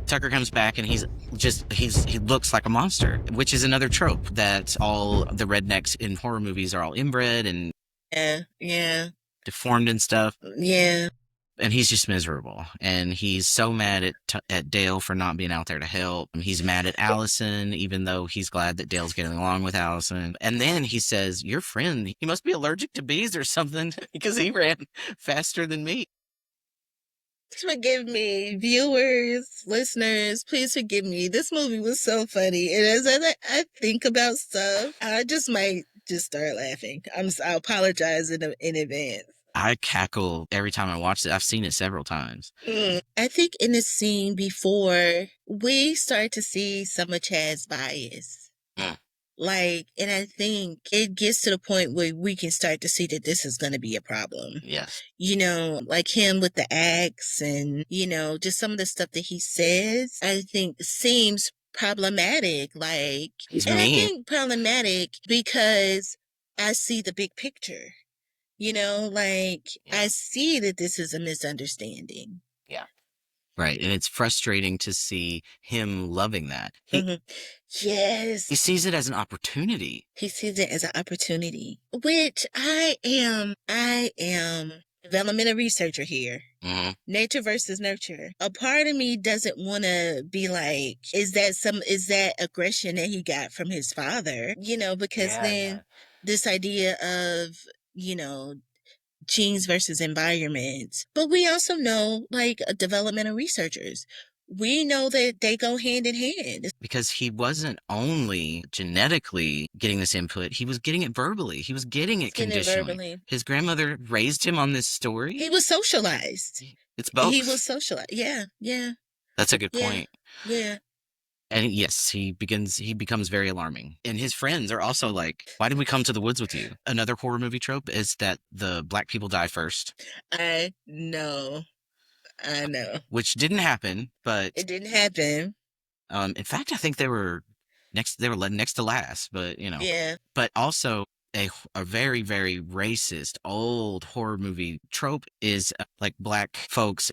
Tucker comes back and he looks like a monster, which is another trope that all the rednecks in horror movies are all inbred and Yeah, yeah, deformed and stuff. yeah. And he's just miserable. And he's so mad at Dale for not being out there to help. He's mad at Allison, even though he's glad that Dale's getting along with Allison. And then he says, "Your friend, he must be allergic to bees or something because he ran faster than me." Forgive me, viewers, listeners, please forgive me. This movie was so funny. And as I think about stuff, I just might just start laughing. I apologize in advance. I cackle every time I watch it. I've seen it several times. I think in the scene before, we start to see some of Chad's bias. Mm. Like, and I think it gets to the point where we can start to see that this is going to be a problem. Yes. You know, like him with the axe and, you know, just some of the stuff that he says, I think seems problematic. Like, He's and I mean. think problematic because I see the big picture. You know, like, I see that this is a misunderstanding. Yeah. Right. And it's frustrating to see him loving that. Yes. He sees it as an opportunity. He sees it as an opportunity, which I am developmental researcher here. Nature versus nurture. A part of me doesn't want to be like, is that aggression that he got from his father? You know, because this idea of, you know, genes versus environment. But we also know, like, developmental researchers, we know that they go hand in hand. Because he wasn't only genetically getting this input, he was getting it verbally. He was getting it conditionally. His grandmother raised him on this story. He was socialized. It's both. He was socialized. Yeah, yeah. That's a good point. Yeah. And yes, he becomes very alarming. And his friends are also like, "Why did we come to the woods with you?" Another horror movie trope is that the black people die first. I know. Which didn't happen, but it didn't happen. In fact, I think they were next to last, but you know. Yeah. But also a very, very racist old horror movie trope is like black folks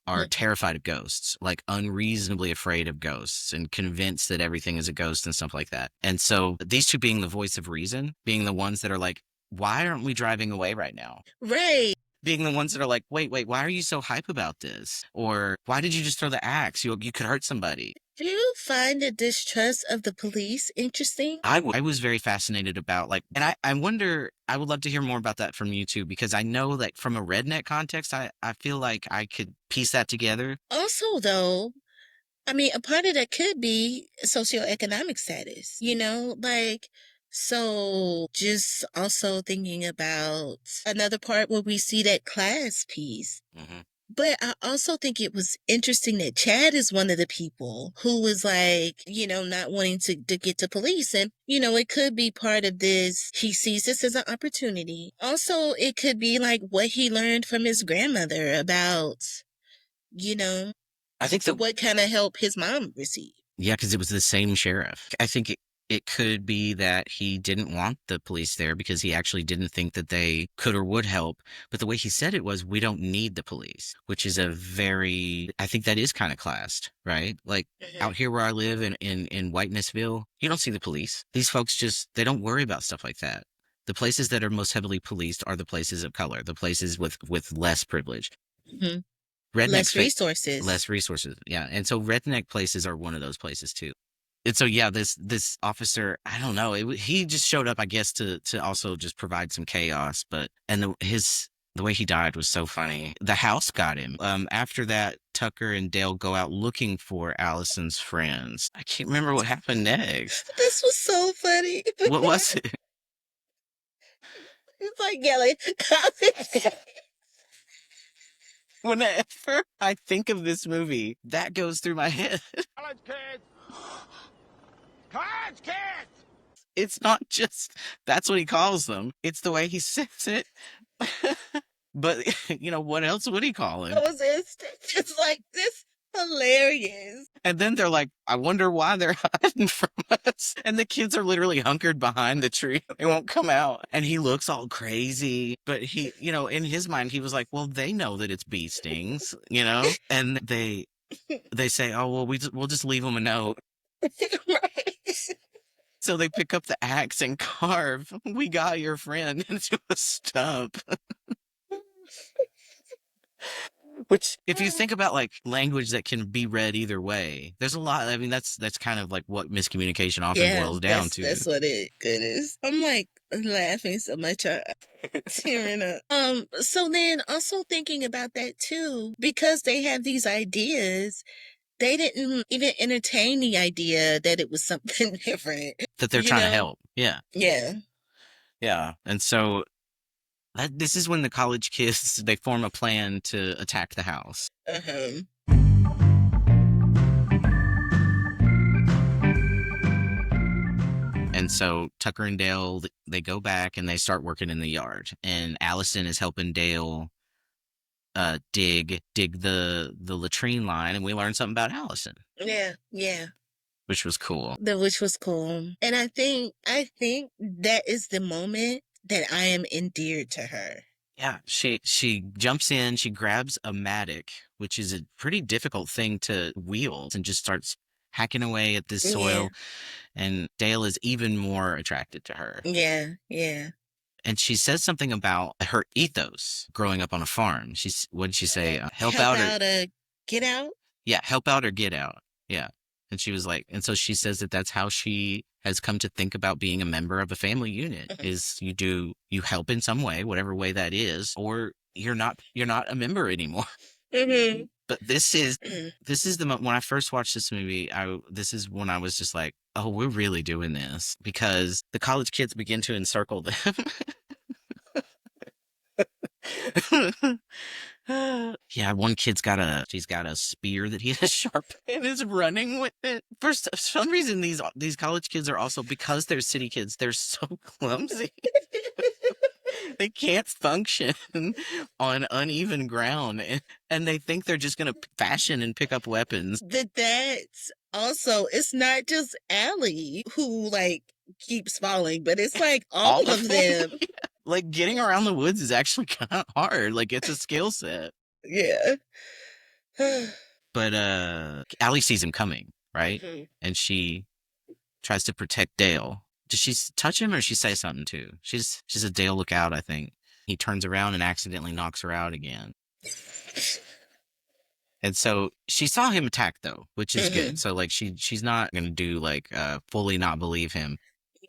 are terrified of ghosts, like unreasonably afraid of ghosts and convinced that everything is a ghost and stuff like that. And so these two being the voice of reason, being the ones that are like, "Why aren't we driving away right now?" Right. Being the ones that are like, wait, why are you so hype about this? Or why did you just throw the axe? You could hurt somebody. Do you find the distrust of the police interesting? I was very fascinated about, like, and I wonder, I would love to hear more about that from you too, because I know that from a redneck context, I feel like I could piece that together. Also, though, I mean, a part of that could be socioeconomic status, you know, like, so just also thinking about another part where we see that class piece. But I also think it was interesting that Chad is one of the people who was like, you know, not wanting to get to police. And, you know, it could be part of this. He sees this as an opportunity. Also, it could be like what he learned from his grandmother about, you know, I think what kind of help his mom received. Yeah, because it was the same sheriff. I think it could be that he didn't want the police there because he actually didn't think that they could or would help. But the way he said it was, "We don't need the police," which is I think that is kind of classed, right? Like out here where I live in Whitenessville, you don't see the police. These folks they don't worry about stuff like that. The places that are most heavily policed are the places of color, the places with less privilege. Less resources. Less resources, yeah. And so redneck places are one of those places too. And so, yeah, this officer, I don't know, he just showed up, I guess, to also just provide some chaos. But the way he died was so funny. The house got him. After that, Tucker and Dale go out looking for Allison's friends. I can't remember what happened next. This was so funny. What was it? It's like yelling. Whenever I think of this movie, that goes through my head. College kids! College kids! It's not just, that's what he calls them. It's the way he says it. But, you know, what else would he call him? It's like this. Hilarious. And then they're like, "I wonder why they're hiding from us." And the kids are literally hunkered behind the tree. They won't come out. And he looks all crazy. But he, you know, in his mind, he was like, well, they know that it's bee stings, you know? And They say, "Oh well, we'll just leave him a note." Right. So they pick up the axe and carve, "We got your friend," into a stump. Which, if you think about like language that can be read either way, there's a lot. I mean, that's kind of like what miscommunication often Yeah, boils down to. that's what it is. I'm like laughing so much, tearing up. So then also thinking about that too, because they have these ideas, they didn't even entertain the idea that it was something different. That they're You trying to know? help. Yeah, Yeah. yeah. And so this is when the college kids they form a plan to attack the house. Uh-huh. And so Tucker and Dale they go back and they start working in the yard, and Allison is helping Dale dig the latrine line, and we learned something about Allison, Yeah, yeah. which was cool. Which was cool. And I think that is the moment that I am endeared to her. Yeah, she jumps in, she grabs a mattock, which is a pretty difficult thing to wield, and just starts hacking away at this Yeah. soil. And Dale is even more attracted to her. Yeah, yeah. And she says something about her ethos growing up on a farm. What did she say? Help Help out or out get out. yeah, help out or get out. Yeah. And she was like, and so she says that that's how she has come to think about being a member of a family unit Mhm. is you help in some way, whatever way that is, or you're not a member anymore. Mhm. But this is when I first watched this movie, this is when I was just like, oh, we're really doing this because the college kids begin to encircle them. Yeah, one she's got a spear that he has sharpened and is running with it. For some reason, these college kids are also, because they're city kids, they're so clumsy. They can't function on uneven ground, and they think they're just gonna fashion and pick up weapons. That's also, it's not just Allie who like keeps falling, but it's like all All of of them, them. like getting around the woods is actually kind of hard. Like it's a skill set. Yeah. But Allie sees him coming, right? Mhm. And she tries to protect Dale. Does she touch him or she say something too? She's a Dale, look out, I think. He turns around and accidentally knocks her out again. And so she saw him attack though, which is good. Mhm. So like she's not gonna do like fully not believe him.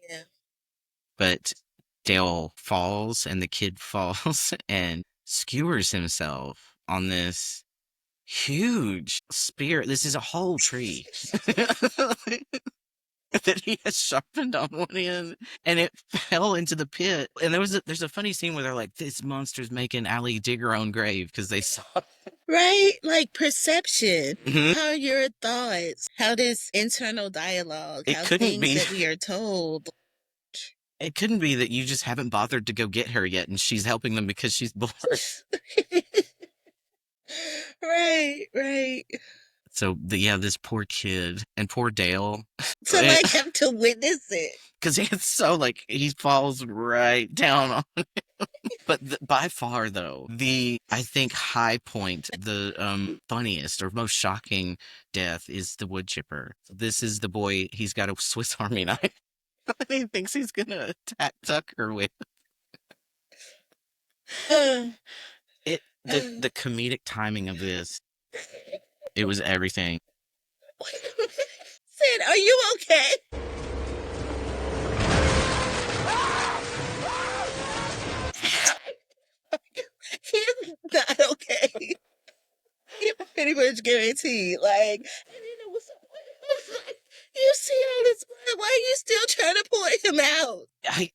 Yeah. But Dale falls and the kid falls and skewers himself on this huge spear. This is a whole tree that he has sharpened on one end, and it fell into the pit. And there's a funny scene where they're like, "This monster's making Allie dig her own grave," because they saw. Right? Like perception. Mhm. How your thoughts, how this internal dialogue, It how couldn't things be. that we are told. It couldn't be that you just haven't bothered to go get her yet, and she's helping them because she's bored. Right, right. So yeah, this poor kid and poor Dale, To like have to witness it. because it's so like he falls right down on. But by far though, the I think high point, the funniest or most shocking death is the wood chipper. This is the boy. He's got a Swiss Army knife. And he thinks he's gonna attack Tucker with Uh, it. The comedic timing of this, it was everything. Sid, are you okay? He's not okay. You pretty much guaranteed. Like, and then it was so I was like, you see all this blood. Why are you still trying to point him out?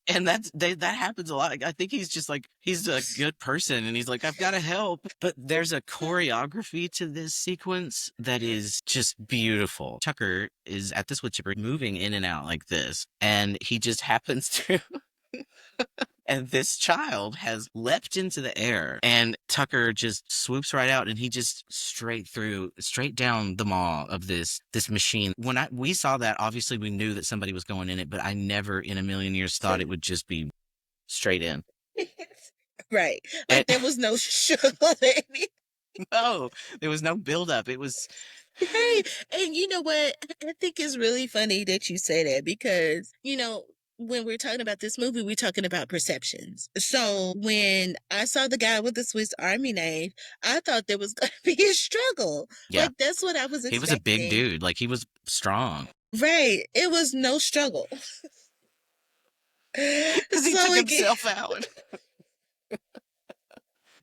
And that happens a lot. I think he's just like he's a good person, and he's like I've got to help. But there's a choreography to this sequence that is just beautiful. Tucker is at this wood chipper, moving in and out like this, and he just happens to. And this child has leapt into the air, and Tucker just swoops right out, and he just straight down the maw of this machine. When we saw that, obviously we knew that somebody was going in it, but I never in a million years thought it would just be straight in. Right. And Like there was no sugar. No, there was no buildup. It was, Right. And you know what? I think it's really funny that you say that because, when we're talking about this movie, we're talking about perceptions. So when I saw the guy with the Swiss Army knife, I thought there was going to be a struggle. yeah, Like, that's what I was he was a big expecting. dude. Like, he was strong Right. It was no struggle. because he So took again, himself out.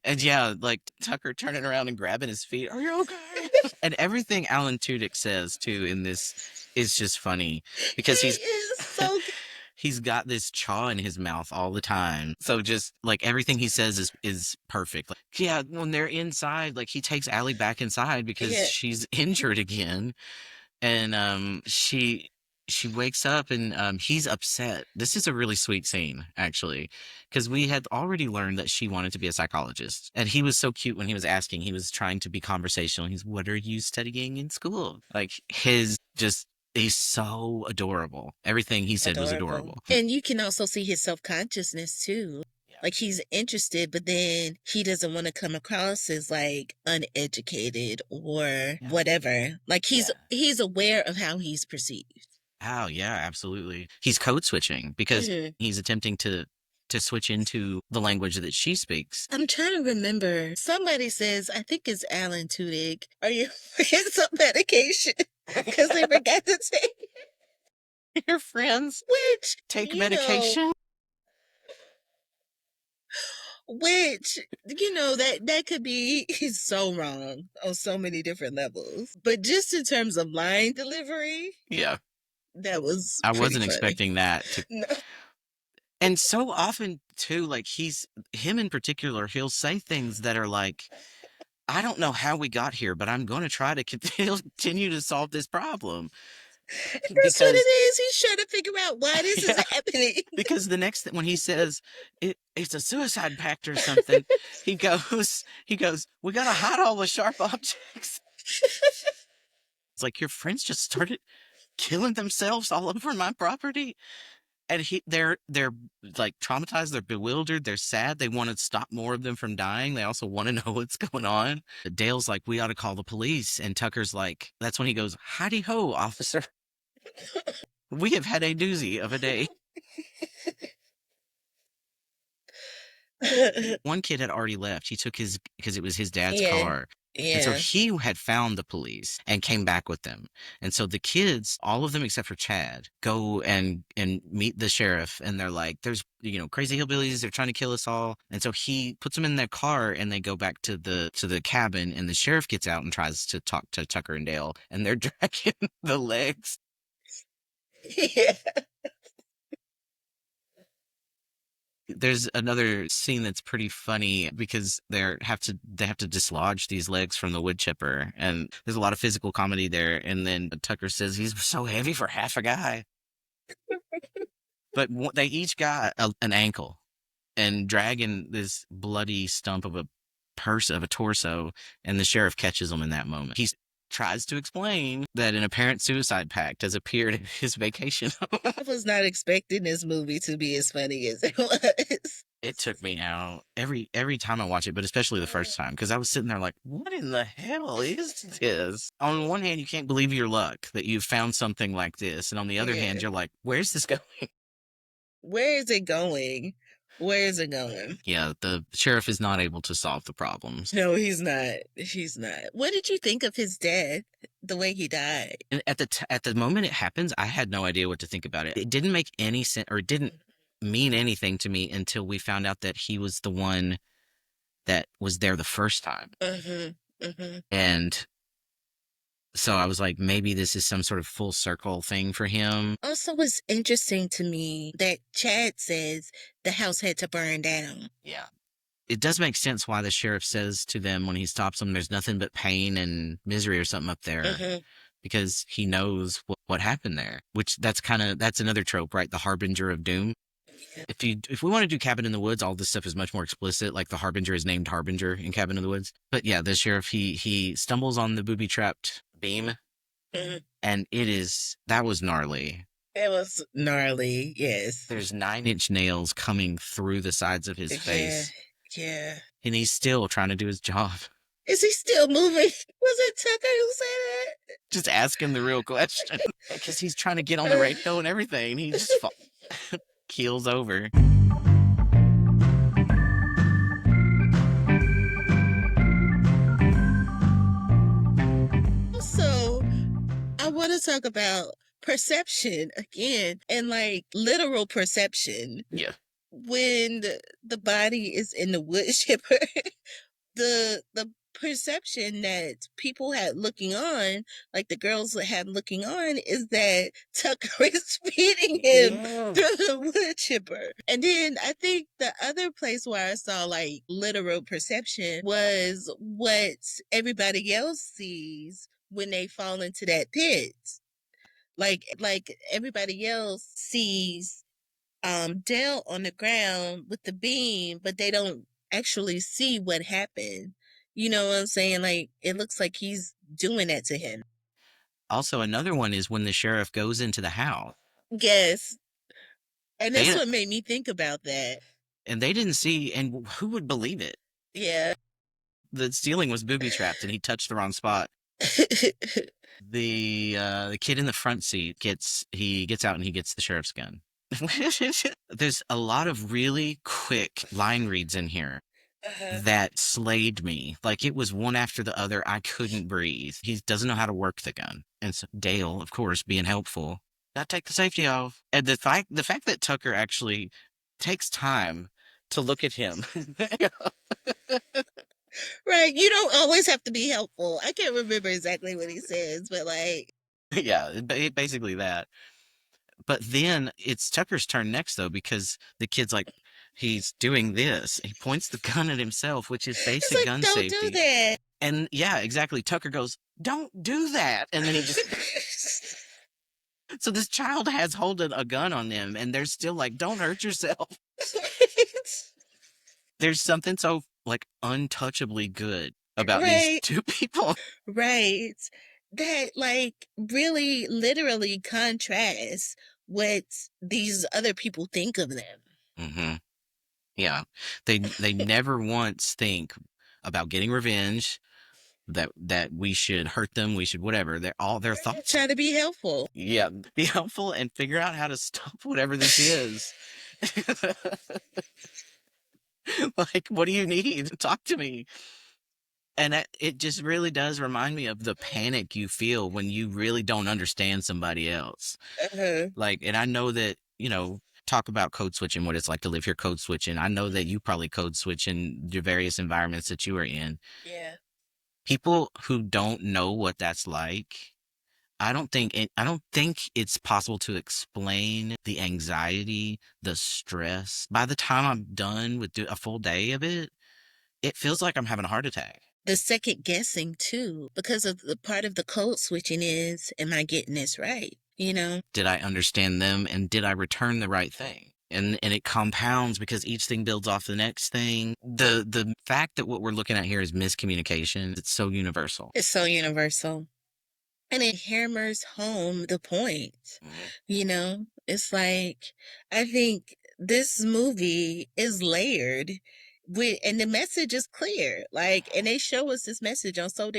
And yeah, like Tucker turning around and grabbing his feet. Are you okay? And everything Alan Tudyk says too in this is just funny he because is so he's got this chaw in his mouth all the time. So just like everything he says is perfect. Like, yeah, when they're inside, like he takes Allie back inside because yeah. she's injured again, and she wakes up and he's upset. This is a really sweet scene actually, because we had already learned that she wanted to be a psychologist, and he was so cute when he was asking. He was trying to be conversational. He's, what are you studying in school? Like his just, he's so adorable. Everything he said was Adorable. adorable. And you can also see his self-consciousness too. Yeah. Like he's interested, but then he doesn't want to come across as like uneducated or Yeah. whatever. Like he's Yeah. he's aware of how he's perceived. Oh yeah, absolutely. He's code switching because Mhm. he's attempting to switch into the language that she speaks. I'm trying to remember. Somebody says, I think it's Alan Tudyk. Are you getting some medication? Because they forgot to take Your friends which, take you know, medication. which, that could be he's so wrong on so many different levels. But just in terms of line delivery, Yeah. that was I pretty wasn't funny. expecting that to, No. and so often too, like him in particular, he'll say things that are like, I don't know how we got here, but I'm going to try to continue to solve this problem That's what it because is. He's trying to figure out why this is yeah, happening. because the next when he says it's a suicide pact or something, he goes, we got to hide all the sharp objects. It's like your friends just started killing themselves all over my property. And they're like traumatized, they're bewildered, they're sad, they want to stop more of them from dying. They also want to know what's going on. Dale's like, we ought to call the police, and Tucker's like, that's when he goes, hidey ho, officer. We have had a doozy of a day. One kid had already left. He took his, because it was his dad's Yeah. car. And so Yeah. he had found the police and came back with them. And so the kids, all of them except for Chad, go and meet the sheriff, and they're like, there's, crazy hillbillies, they're trying to kill us all. And so he puts them in their car and they go back to the cabin, and the sheriff gets out and tries to talk to Tucker and Dale, and they're dragging the legs. Yeah. There's another scene that's pretty funny because they have to dislodge these legs from the wood chipper, and there's a lot of physical comedy there. And then Tucker says he's so heavy for half a guy, but they each got an ankle and dragging this bloody stump of a torso, and the sheriff catches them in that moment. He tries to explain that an apparent suicide pact has appeared in his vacation home. I was not expecting this movie to be as funny as it was. It took me out every time I watch it, but especially the first time, because I was sitting there like, what in the hell is this? On one hand, you can't believe your luck that you found something like this, and on the other Yeah. hand, you're like, where's this going? Where is it going? Where is it going? Yeah, the sheriff is not able to solve the problems. No, he's not. He's not. What did you think of his death? The way he died? And at the moment it happens, I had no idea what to think about it. It didn't make any sense, or it didn't mean anything to me until we found out that he was the one that was there the first time. Mm-hmm. Mm-hmm. And so I was like, maybe this is some sort of full circle thing for him. Also, it's interesting to me that Chad says the house had to burn down. Yeah. It does make sense why the sheriff says to them when he stops them, there's nothing but pain and misery or something up there, Mm-hmm. because he knows what happened there, which that's another trope, right? The Harbinger of Doom. Yeah. If we want to do Cabin in the Woods, all this stuff is much more explicit. Like the Harbinger is named Harbinger in Cabin in the Woods. But yeah, the sheriff, he stumbles on the booby trapped beam, Mm-hmm. and that was gnarly. It was gnarly, yes. There's 9-inch nails coming through the sides of his face, Yeah. and he's still trying to do his job. Is he still moving? Was it Tucker who said Just asking the real question. Because he's trying to get on the that? radio and everything. And he just keels over. Also, I want to talk about perception again and like literal perception. Yeah. When the body is in the wood chipper, the perception that people had looking on, like the girls had looking on, is that Tucker is feeding him Yeah. through the wood chipper. And then I think the other place where I saw like literal perception was what everybody else sees when they fall into that pit. Like everybody else sees Dale on the ground with the beam, but they don't actually see what happened. You know what I'm saying? Like it looks like he's doing that to him. Also, another one is when the sheriff goes into the house. Yes. And that's They what made me think about that. and they didn't see, and who would believe it? Yeah. The ceiling was booby trapped, and he touched the wrong spot. The kid in the front seat gets out and he gets the sheriff's gun. There's a lot of really quick line reads in here that slayed me. Like it was one after the other. I couldn't breathe. He doesn't know how to work the gun. And so Dale, of course, being helpful, gotta take the safety off. And the fact that Tucker actually takes time to look at him. Right. You don't always have to be helpful. I can't remember exactly what he says, but like Yeah, basically that. But then it's Tucker's turn next, though, because the kid's like, he's doing this. He points the gun at himself, which is it's basic like gun don't do safety. that. And yeah, exactly. Tucker goes, don't do that. And then he just. So this child has holding a gun on them, and they're still like, don't hurt yourself. There's something so, like, untouchably good about these Right. two people. Right. That like really literally contrasts what these other people think of them. Hmm. Yeah. They never once think about getting revenge, that we should hurt them, we should whatever. They're all their thoughts. Try to be helpful. Yeah, be helpful and figure out how to stop whatever this is. Like, what do you need? Talk to me. And it just really does remind me of the panic you feel when you really don't understand somebody else. Uh-huh. Like, and I know that, talk about code switching, what it's like to live here code switching. I know that you probably code switch in the various environments that you are in. Yeah. People who don't know what that's like, I don't think it's possible to explain the anxiety, the stress. By the time I'm done with a full day of it, it feels like I'm having a heart attack. The second guessing too, because of the part of the code switching is, am I getting this right? You know? Did I understand them, and did I return the right thing? And it compounds because each thing builds off the next thing. The fact that what we're looking at here is miscommunication, it's so universal. It's so universal. And it hammers home the point. Mhm. You know? It's like I think this movie is layered and the message is clear. Like and they show us this message on so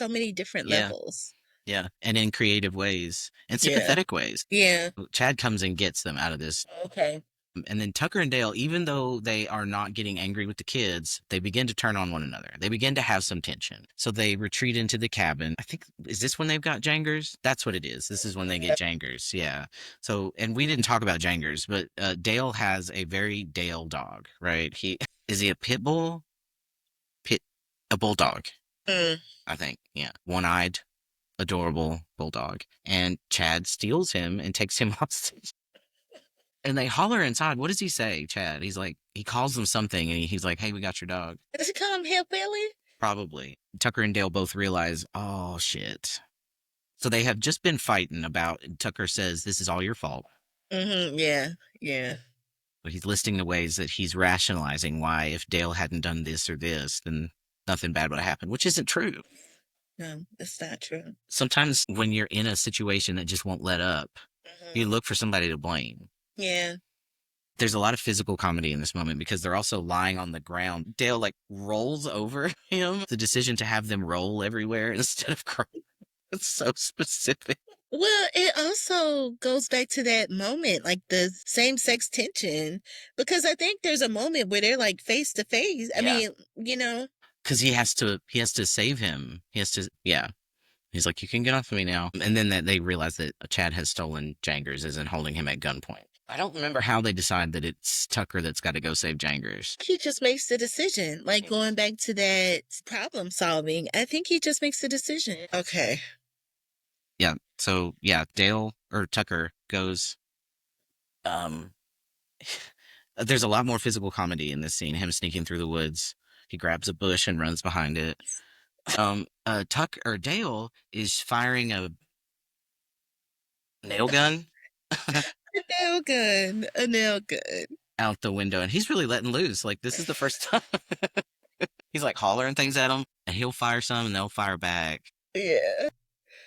many different Yeah, levels. yeah. And in creative ways and Yeah. sympathetic ways. Yeah. Chad comes and gets them out of this. Okay. And then Tucker and Dale, even though they are not getting angry with the kids, they begin to turn on one another. They begin to have some tension. So they retreat into the cabin. I think, is this when they've got Jangers? That's what it is. This is when they get Jangers. Yeah. So, and we didn't talk about Jangers, but Dale has a very Dale dog, right? Is he a pit bull? A bulldog, Mm. I think. Yeah. One-eyed, adorable bulldog. And Chad steals him and takes him hostage. And they holler inside. What does he say, Chad? He's like, he calls them something, and he's like, hey, we got your dog. Does he call him Hillbilly? Probably. Tucker and Dale both realize, oh, shit. So they have just been fighting about, Tucker says, this is all your fault. Mm-hmm. Yeah. Yeah. But he's listing the ways that he's rationalizing why if Dale hadn't done this or this, then nothing bad would have happened, which isn't true. No, it's not true. Sometimes when you're in a situation that just won't let up, you Mm-hmm. look for somebody to blame. Yeah. There's a lot of physical comedy in this moment because they're also lying on the ground. Dale like rolls over him. The decision to have them roll everywhere instead of crawl. It's so specific. Well, it also goes back to that moment, like the same sex tension, because I think there's a moment where they're like face to face. I Yeah. mean, you know, Because he has to save him. He has to, yeah. He's like, you can get off of me now. And then that they realize that Chad has stolen Jangers, isn't holding him at gunpoint. I don't remember how they decide that it's Tucker that's got to go save Jangers. he just makes the decision. Like going back to that problem solving, I think he just makes the decision. Okay. Yeah. So yeah, Dale or Tucker goes. Um, there's a lot more physical comedy in this scene. Him sneaking through the woods. He grabs a bush and runs behind it. Tuck or Dale is firing a nail gun A nail gun. A nail gun. out the window, and he's really letting loose. Like this is the first time he's like hollering things at them, and he'll fire some, and they'll fire back. Yeah.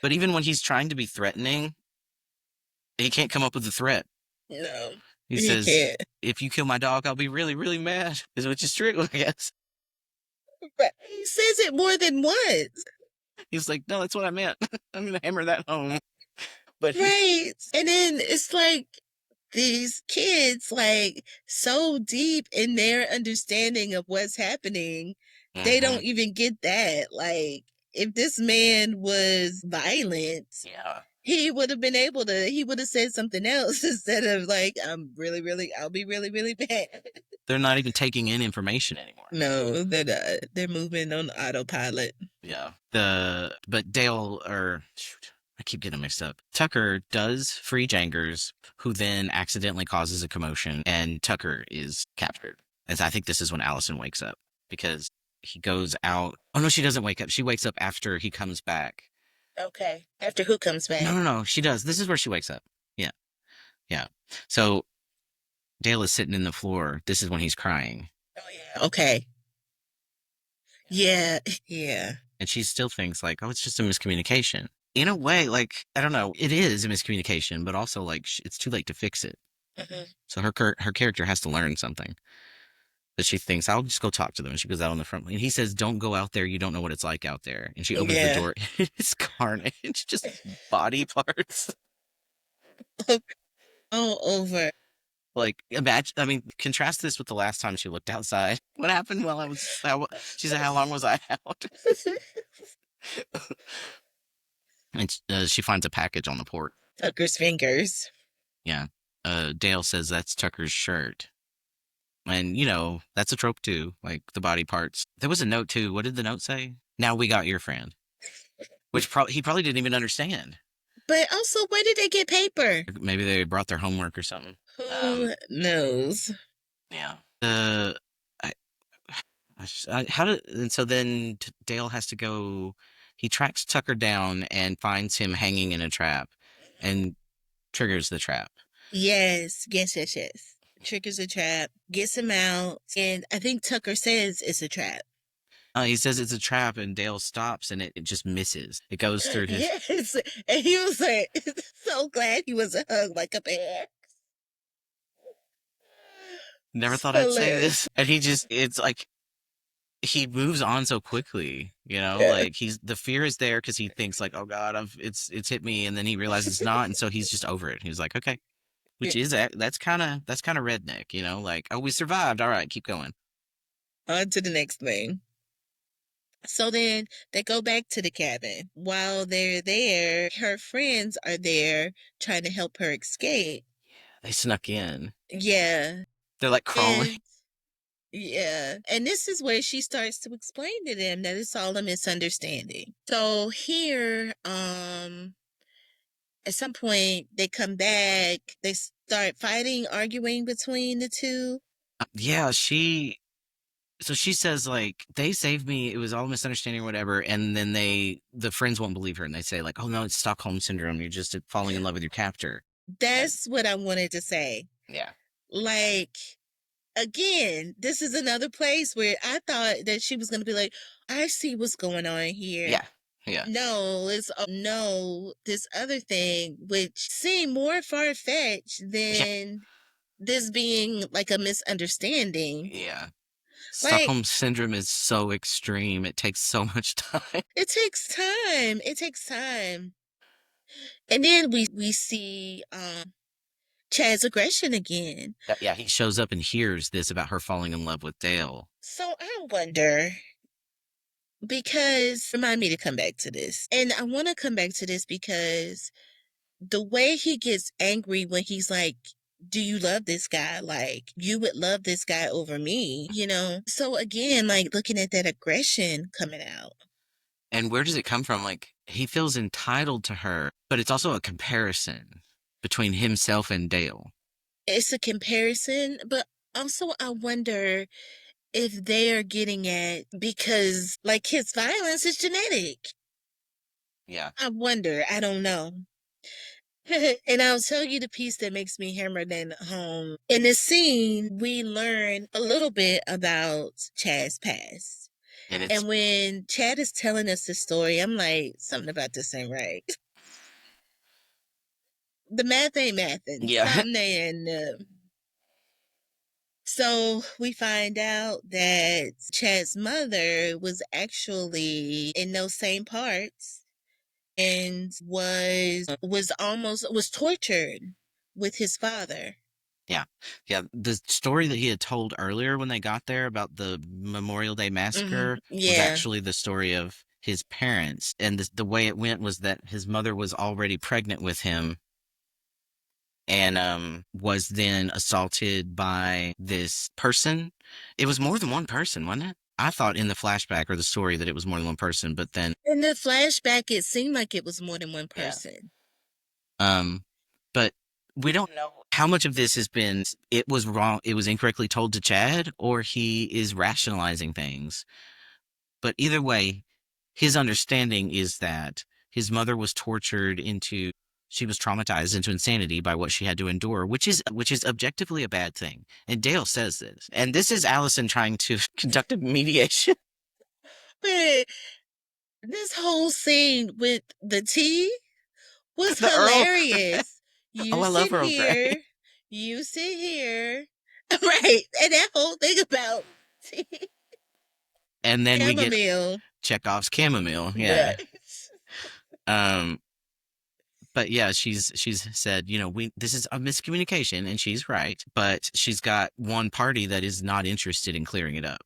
But even when he's trying to be threatening, he can't come up with a threat. No, He he says, can't. "If you kill my dog, I'll be really, really mad." Which is true, I guess. But he says it more than once. He's like, "No, that's what I meant. I'm gonna hammer that home." But he, Right. And then it's like these kids, like, so deep in their understanding of what's happening, they Mhm. don't even get that. Like, if this man was violent, Yeah, he would have said something else instead of like, I'll be really, really bad. they're not even taking in information anymore. No, they're not. They're moving on autopilot. Yeah. But Dale or shoot, I keep getting mixed up. Tucker does free Jangers, who then accidentally causes a commotion, and Tucker is captured. And I think this is when Allison wakes up because he goes out. Oh no, she doesn't wake up. She wakes up after he comes back. Okay. After who comes No, back? no, no. She does. This is where she wakes up. Yeah, yeah. So Dale is sitting in the floor. This is when he's crying, Oh, yeah. Okay. Yeah. Yeah. and she still thinks like, oh, it's just a miscommunication. In a way, like I don't know, it is a miscommunication, but also like it's too late to fix it. Mhm. So her character has to learn something. But she thinks I'll just go talk to them, and she goes out on the front. And he says, "Don't go out there. You don't know what it's like out there." And she opens the Yeah. door. It's carnage, just body parts. All over. Like imagine. I mean, contrast this with the last time she looked outside. What happened while I was? She said, "How long was I out?" And she finds a package on the porch. Tucker's fingers. Yeah. Dale says that's Tucker's shirt. And, that's a trope too, like the body parts. There was a note too. What did the note say? Now we got your friend, which he probably didn't even understand. But also, where did they get paper? Maybe they brought their homework or something. Who knows? Yeah. I, how did, and so then Dale has to go, he tracks Tucker down and finds him hanging in a trap and triggers the trap. Yes, yes, yes, yes. Triggers a trap, gets him out, and I think Tucker says it's a trap. He says it's a trap, and Dale stops, and it just misses. It goes through his. Yes, and he was like, so glad he was a hug like a bear. Never It's thought I'd say hilarious. this, and it's like he moves on so quickly. Yeah. Like the fear is there because he thinks like, oh God, it's hit me, and then he realizes it's not, and so he's just over it. He's like, okay, Yeah. which is that's kind of redneck, like, oh, we survived, all right, keep going. On to the next thing. So then they go back to the cabin. While they're there, her friends are there trying to help her escape. They snuck in. Yeah. They're like crawling. And yeah. And this is where she starts to explain to them that it's all a misunderstanding. So here, at some point they come back, they start fighting, arguing between the two. Yeah, so she says like they saved me, it was all a misunderstanding or whatever, and then the friends won't believe her, and they say like, oh no, it's Stockholm syndrome, you're just falling in love with your captor. And That's what I wanted to say. yeah. Like, again, this is another place where I thought that she was going to be like, I see what's going on here. Yeah. Yeah. No, it's no, this other thing, which seemed more far fetched Yeah. than this being like a misunderstanding. Yeah. Like, Stockholm syndrome is so extreme. It takes so much time. it takes time. It takes time. And then we see Chad's aggression again. Yeah, he shows up and hears this about her falling in love with Dale. So I wonder, because remind me to come back to this. And I want to come back to this because the way he gets angry when he's like, do you love this guy? Like, you would love this guy over me, you know? So again, like looking at that aggression coming out. And where does it come from? Like, he feels entitled to her, but it's also a comparison between himself and Dale. It's a comparison, but also I wonder if they are getting at because like his violence is genetic. Yeah. I wonder. I don't know. And I'll tell you the piece that makes me hammer than home. In this scene, we learn a little bit about Chad's past. And it's, And when Chad is telling us the story, I'm like, something about this ain't right. The math ain't mathing. yeah. Something ain't. So we find out that Chad's mother was actually in those same parts and was tortured with his father. Yeah. Yeah. The story that he had told earlier when they got there about the Memorial Day massacre was Yeah. actually the story of his parents. And the way it went was that his mother was already pregnant with him and was then assaulted by this person. It was more than one person, wasn't it? I thought in the flashback or the story that it was more than one person, but then In the flashback, it seemed like it was more than one yeah. person. But we don't know how much of this has been it was wrong, it was incorrectly told to Chad, or he is rationalizing things. But either way, his understanding is that his mother was tortured into she was traumatized into insanity by what she had to endure, which is objectively a bad thing. And Dale says this. And this is Allison trying to conduct a mediation. But this whole scene with the tea was The Earl Grey. hilarious. Oh, You I love sit Earl Grey. here, you sit here, right? And that whole thing about tea, And then we get chamomile, Chekhov's chamomile. Yeah. right? Um, but yeah, she's said, we this is a miscommunication, and she's right. But she's got one party that is not interested in clearing it up,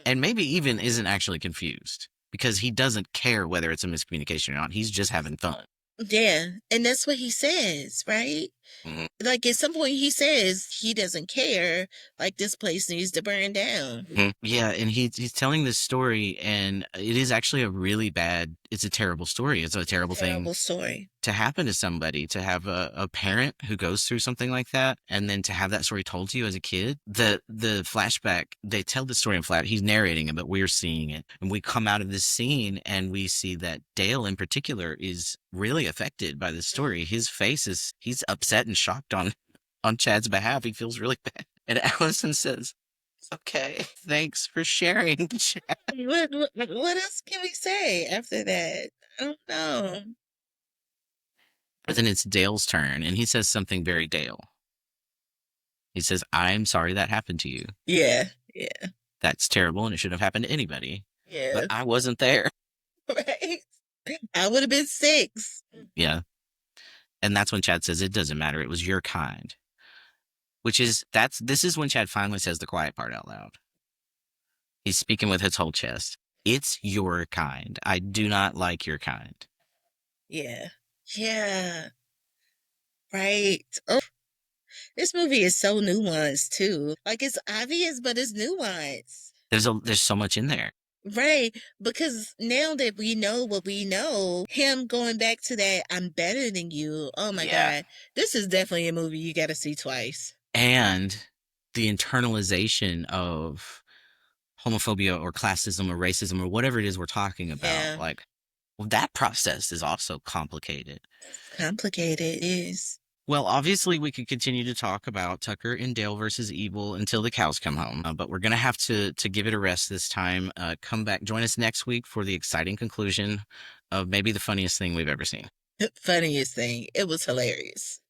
and maybe even isn't actually confused because he doesn't care whether it's a miscommunication or not. He's just having fun. Yeah, and that's what he says, right? Mhm. Like at some point he says he doesn't care, like this place needs to burn down. Yeah, and he's telling this story, and it is actually it's a terrible story. It's a terrible thing Terrible story. to happen to somebody, to have a parent who goes through something like that, and then to have that story told to you as a kid. The flashback, they tell the story in flat. He's narrating it, but we're seeing it. And we come out of this scene and we see that Dale in particular is really affected by this story. His face he's upset and shocked on Chad's behalf. He feels really bad. And Allison says, okay, thanks for sharing, Chad. What else can we say after that? I don't know. But then it's Dale's turn, and he says something very Dale. He says, I'm sorry that happened to you. Yeah, yeah, That's terrible, and it shouldn't have happened to anybody. yeah. But I wasn't there. Right? I would have been 6. Yeah. And that's when Chad says, it doesn't matter. It was your kind. This is when Chad finally says the quiet part out loud. He's speaking with his whole chest. It's your kind. I do not like your kind. Yeah. Yeah. Right. Oh, this movie is so nuanced too. Like it's obvious, but it's nuanced. There's so much in there. Right. Because now that we know what we know, him going back to that I'm better than you. Oh my Yeah. God. This is definitely a movie you gotta see twice. And the internalization of homophobia or classism or racism or whatever it is we're talking about. Yeah. Like, well, that process is also complicated. It's complicated. It is. Well, obviously, we could continue to talk about Tucker and Dale versus Evil until the cows come home, but we're going to have to give it a rest this time. Come back, join us next week for the exciting conclusion of maybe the funniest thing we've ever seen. Funniest thing. It was hilarious.